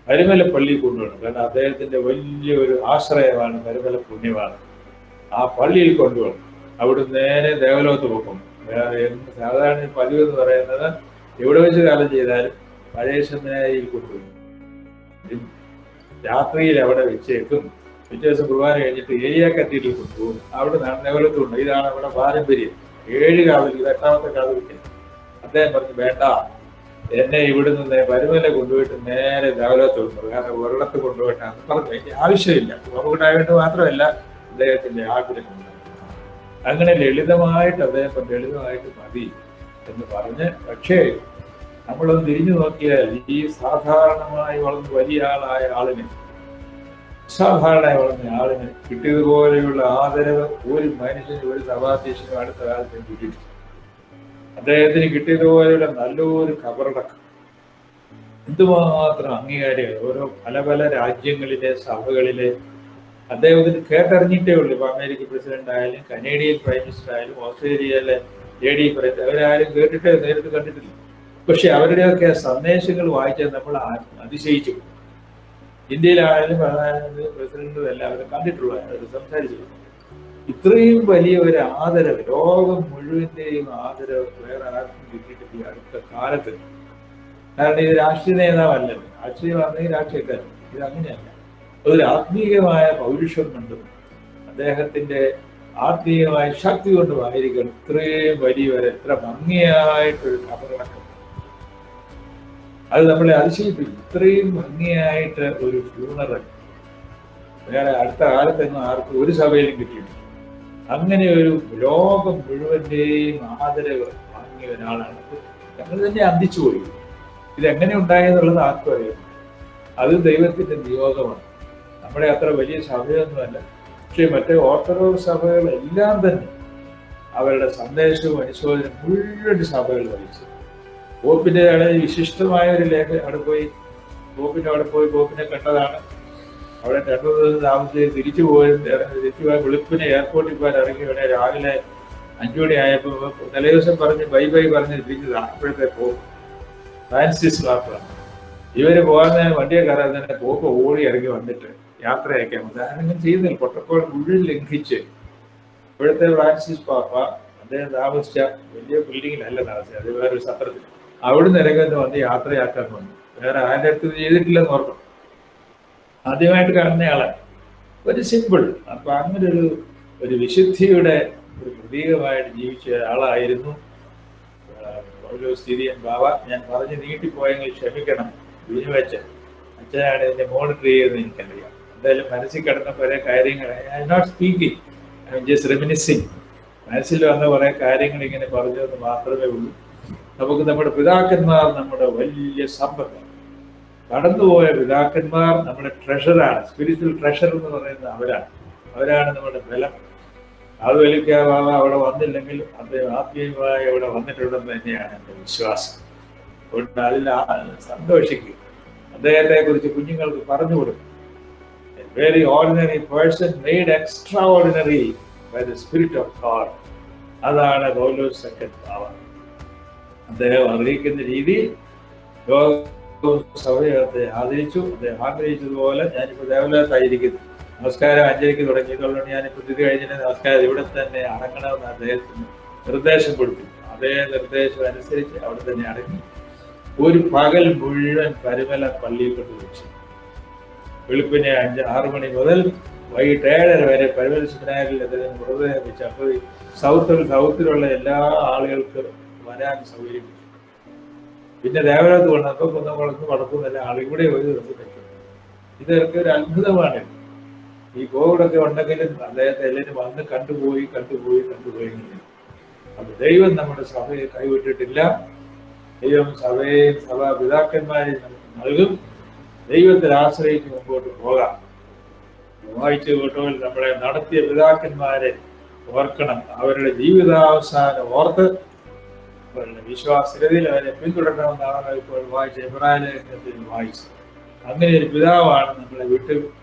പരുമല പള്ളിയിൽ കൊണ്ടുപോകണം. കാരണം അദ്ദേഹത്തിന്റെ വലിയൊരു ആശ്രയമാണ് പരുമല പുണ്യമാണ്. ആ പള്ളിയിൽ കൊണ്ടുപോകണം. അവിടെ നേരെ ദേവലോകത്ത് പോകും. വേറെ സാധാരണ പതിവ് എന്ന് പറയുന്നത് എവിടെ വെച്ച് കാലം ചെയ്താലും പഴയ സെമിനാരിയിൽ കൊണ്ടുപോകും. രാത്രിയിൽ അവിടെ വെച്ചേക്കും. പിറ്റേ ദിവസം കുർബാന കഴിഞ്ഞിട്ട് ഏരിയ കത്തീഡ്രലിൽ കൊണ്ടുപോകും. അവിടെ ദേവലോകത്തുണ്ട്. ഇതാണ് അവിടെ പാരമ്പര്യം. 7 കാവൽ, 8ാമത്തെ കാവലിക്ക് അദ്ദേഹം പറഞ്ഞു, വേണ്ട, എന്നെ ഇവിടെ നിന്ന് പരുമല കൊണ്ടുപോയിട്ട് നേരെ ദേവലോകത്ത് കൊണ്ടുപോകും, കാരണം ഒരിടത്ത് കൊണ്ടുപോയിട്ടാണ് പറഞ്ഞു. എനിക്ക് ആവശ്യമില്ല. നമുക്കുണ്ടായിട്ട് മാത്രമല്ല അദ്ദേഹത്തിന്റെ ആഗ്രഹം. അങ്ങനെ ലളിതമായിട്ട് അദ്ദേഹം ലളിതമായിട്ട് മതി എന്ന് പറഞ്ഞ്. പക്ഷേ നമ്മളൊന്ന് തിരിഞ്ഞു നോക്കിയാൽ ഈ സാധാരണമായി വളർന്ന് വലിയ ആളായ ആളിന്, സാധാരണയായി വളർന്ന ആളിന് കിട്ടിയതുപോലെയുള്ള ആദരവ് ഒരു മനുഷ്യനും ഒരു സഭാധ്യക്ഷനും അടുത്ത കാലത്ത് കിട്ടിയിട്ടില്ല. അദ്ദേഹത്തിന് കിട്ടിയതുപോലെയുള്ള നല്ലൊരു കബറടക്കം, എന്തുമാത്രം അംഗീകാരം. ഓരോ പല പല രാജ്യങ്ങളിലെ സഭകളിലെ അദ്ദേഹത്തിന് കേട്ടറിഞ്ഞിട്ടേ ഉള്ളൂ. ഇപ്പൊ അമേരിക്കൻ പ്രസിഡന്റ് ആയാലും കനേഡിയൻ പ്രൈം മിനിസ്റ്റർ ആയാലും ഓസ്ട്രേലിയയിലെ ലേഡി പ്രസിഡന്റ്, അവരാരും കേട്ടിട്ട് നേരിട്ട് കണ്ടിട്ടില്ല. പക്ഷെ അവരുടെയൊക്കെ സന്ദേശങ്ങൾ വായിച്ചാൽ നമ്മൾ അതിശയിച്ചു. ഇന്ത്യയിലായാലും പ്രധാനമന്ത്രി പ്രസിഡന്റും എല്ലാവരും കണ്ടിട്ടുള്ള, അവർ സംസാരിച്ചു. ഇത്രയും വലിയ ഒരു ആദരവ്, ലോകം മുഴുവന്റെയും ആദരവ് വേറെ ആർക്കും കിട്ടിയിട്ടില്ല അടുത്ത കാലത്ത്. കാരണം ഇത് രാഷ്ട്രീയ നേതാവല്ലല്ലോ. രാഷ്ട്രീയം വന്നെങ്കിൽ രാഷ്ട്രീയക്കാരൻ. ഇത് അങ്ങനെയല്ല. ഒരു ആത്മീയമായ പൗരുഷം കൊണ്ടും അദ്ദേഹത്തിന്റെ ആത്മീയമായ ശക്തി കൊണ്ടുമായിരിക്കണം ഇത്രയും വലിയവരെ എത്ര ഭംഗിയായിട്ടൊരു കബറടക്കം. അത് നമ്മളെ അതിശയിപ്പിക്കും. ഇത്രയും ഭംഗിയായിട്ട് ഒരു ഫ്യൂണറൽ വേറെ അടുത്ത കാലത്തൊന്നും ആർക്കും ഒരു സഭയിലും കിട്ടിയിട്ടില്ല. അങ്ങനെ ഒരു ലോകം മുഴുവന്റെയും ആദരവ് വാങ്ങിയ ഒരാളാണ്. ഞങ്ങൾ തന്നെ അന്തിച്ചുപോയി. ഇതെങ്ങനെ ഉണ്ടായെന്നുള്ളത് ആർക്കും അറിയാം. അത് ദൈവത്തിന്റെ നിയോഗമാണ്. നമ്മുടെ അത്ര വലിയ സഭയൊന്നുമല്ല. പക്ഷെ മറ്റേ ഓർത്തഡോക്സ് സഭകളെല്ലാം തന്നെ അവരുടെ സന്ദേശവും അനുശോചനം മുഴുവൻ സഭകൾ വഹിച്ചു. പോപ്പിന്റെ വിശിഷ്ടമായ ഒരു ലേഖനം അവിടെ പോയി പോപ്പിനെ കണ്ടതാണ്. അവിടെ 2 ദിവസം താമസിച്ച് തിരിച്ചു പോയി വെളുപ്പിനെ എയർപോർട്ടിൽ പോകാൻ ഇറങ്ങി. ഇവിടെ രാവിലെ 5 മണി ആയപ്പോൾ തലേ ദിവസം പറഞ്ഞ് ബൈ പറഞ്ഞ് തിരിച്ചതാണ്. അപ്പോഴത്തെ പോപ്പ് ഫ്രാൻസിസ് പാപ്പയാണ്. ഇവര് പോകാൻ വണ്ടിയെ കയറാൻ തന്നെ പോപ്പ് ഓടി ഇറങ്ങി വന്നിട്ട് യാത്ര അയക്കാൻ ഉദാഹരണം ചെയ്യുന്നില്ല. പ്രോട്ടോക്കോൾ മുഴുവൻ ലംഘിച്ച് ഇപ്പോഴത്തെ ഫ്രാൻസിസ് പാപ്പ അദ്ദേഹം താമസിച്ച വലിയ ബിൽഡിങ്ങിലല്ല താമസിച്ചത്, അത് വേറൊരു സത്രത്തിൽ. അവിടുന്ന് ഇറങ്ങുന്ന വന്ന് യാത്രയാക്കാൻ വന്നു. വേറെ ആരുടെ അടുത്ത് ചെയ്തിട്ടില്ലെന്ന് ഓർക്കണം. ആദ്യമായിട്ട് കാണുന്നയാളാണ്. ഒരു സിമ്പിൾ. അപ്പൊ അങ്ങനെ ഒരു വിശുദ്ധിയുടെ ഒരു പ്രതീകമായിട്ട് ജീവിച്ച ആളായിരുന്നു പൗലോസ് തിരിയൻ ബാവ. ഞാൻ പറഞ്ഞ് നീട്ടിപ്പോയെങ്കിൽ ക്ഷമിക്കണം. വിനുവച്ചൻ അച്ഛനാണ് ഇതിനെ മോണിറ്റർ ചെയ്തതെന്ന് എനിക്കറിയാം. എന്തായാലും മനസ്സിൽ കിടന്ന കുറെ കാര്യങ്ങൾ, I'm not speaking, I'm just reminiscing. മനസ്സിൽ വന്ന കുറെ കാര്യങ്ങൾ ഇങ്ങനെ പറഞ്ഞതെന്ന് മാത്രമേ ഉള്ളൂ. നമുക്ക് നമ്മുടെ പിതാക്കന്മാർ നമ്മുടെ വലിയ സമ്പത്താണ്. കടന്നുപോയ പിതാക്കന്മാർ നമ്മുടെ ട്രഷറാണ്. സ്പിരിച്വൽ ട്രഷർ എന്ന് പറയുന്നത് അവരാണ് നമ്മുടെ ബലം. അത് വലിക്കാവാ അവിടെ വന്നില്ലെങ്കിൽ അദ്ദേഹം ആത്മീയമായി അവിടെ വന്നിട്ടുണ്ടെന്ന് തന്നെയാണ് എൻ്റെ വിശ്വാസം. അതുകൊണ്ട് അതിൽ സന്തോഷിക്കുക. അദ്ദേഹത്തെ കുറിച്ച് കുഞ്ഞുങ്ങൾക്ക് പറഞ്ഞു കൊടുക്കും. Very ordinary person made extraordinary by the spirit of God. അതാണ് പൗലോസ് സെക്കൻഡ് പവർ. അദ്ദേഹം അറിയിക്കുന്ന രീതി ലോകവും സഭയെ അദ്ദേഹം ആദരിച്ചു. അദ്ദേഹം ആഗ്രഹിച്ചതുപോലെ ഞാനിപ്പോൾ ദേവലോകത്തായിരിക്കുന്നു, നമസ്കാരം 5:00 തുടങ്ങിയതുകൊണ്ട് ഞാനിപ്പോൾ ഇത് കഴിഞ്ഞിട്ട് നമസ്കാരം ഇവിടെ തന്നെ അടങ്ങണമെന്ന് അദ്ദേഹത്തിന് നിർദ്ദേശം കൊടുത്തു. അതേ നിർദ്ദേശം അനുസരിച്ച് അവിടെ തന്നെ അടങ്ങി ഒരു പകൽ മുഴുവൻ പരുമല പള്ളിയിൽ കൊണ്ടുവച്ചു. വെളുപ്പിനെ 6 മണി മുതൽ വൈകിട്ട് 7:30 വരെ പരുമല സെമിനാരിൽ അദ്ദേഹം മൃതദേഹം വെച്ച്. അപ്പോൾ സൗത്തിലുള്ള എല്ലാ ആളുകൾക്കും വരാൻ സൗകര്യം. പിന്നെ ദേവലോകത്ത് കൊണ്ടപ്പോൾ കുന്നംകുളത്ത് വടക്കുന്നില്ല ആൾ ഇവിടെ ഒരു ദിവസം വെക്കും. ഇതൊക്കെ ഒരു അത്ഭുതമാണ്. ഈ കോവിഡൊക്കെ ഉണ്ടെങ്കിലും അദ്ദേഹത്തെ എല്ലാവരും വന്ന് കണ്ടുപോയി. അപ്പൊ ദൈവം നമ്മുടെ സഭയെ കൈവിട്ടിട്ടില്ല. ദൈവം സഭയെയും സഭാ പിതാക്കന്മാരെയും നമുക്ക് നൽകും. ദൈവത്തിൽ ആശ്രയിച്ച് മുമ്പോട്ട് പോകാം. വായിച്ചു കേട്ടോൽ നമ്മളെ നടത്തിയ പിതാക്കന്മാരെ ഓർക്കണം. അവരുടെ ജീവിതാവസാനം ഓർത്ത് അവരുടെ വിശ്വാസ്യതയിൽ അവരെ പിന്തുടരണമെന്നാണ് ഇപ്പോൾ വായിച്ച എബ്രായ ലേഖനത്തിൽ വായിച്ചത്. അങ്ങനെ ഒരു പിതാവാണ് നമ്മളെ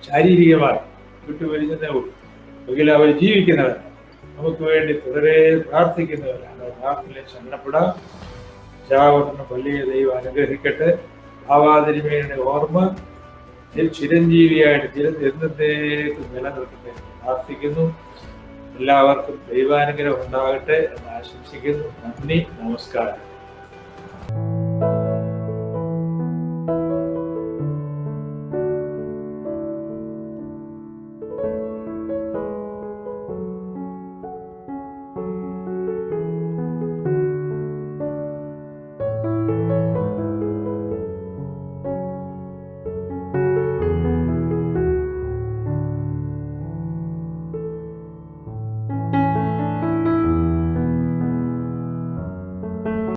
ശാരീരികമായി വിട്ടുപിരിഞ്ഞതേ. എങ്കിലും അവർ ജീവിക്കുന്നവരാണ്, നമുക്ക് വേണ്ടി തുടരെ പ്രാർത്ഥിക്കുന്നവരാണ്. പ്രാർത്ഥനയിൽ ശരണപ്പെടാം. ചാവറിന് പള്ളിയെ ദൈവം അനുഗ്രഹിക്കട്ടെ. ഭാവാതിരിമയുടെ ഓർമ്മ ചിരഞ്ജീവിയായിട്ട് എന്നത്തേക്കും നിലനിൽക്കട്ടെ പ്രാർത്ഥിക്കുന്നു. എല്ലാവർക്കും ദൈവാനുഗ്രഹം ഉണ്ടാകട്ടെ എന്ന് ആശംസിക്കുന്നു. നന്ദി, നമസ്കാരം.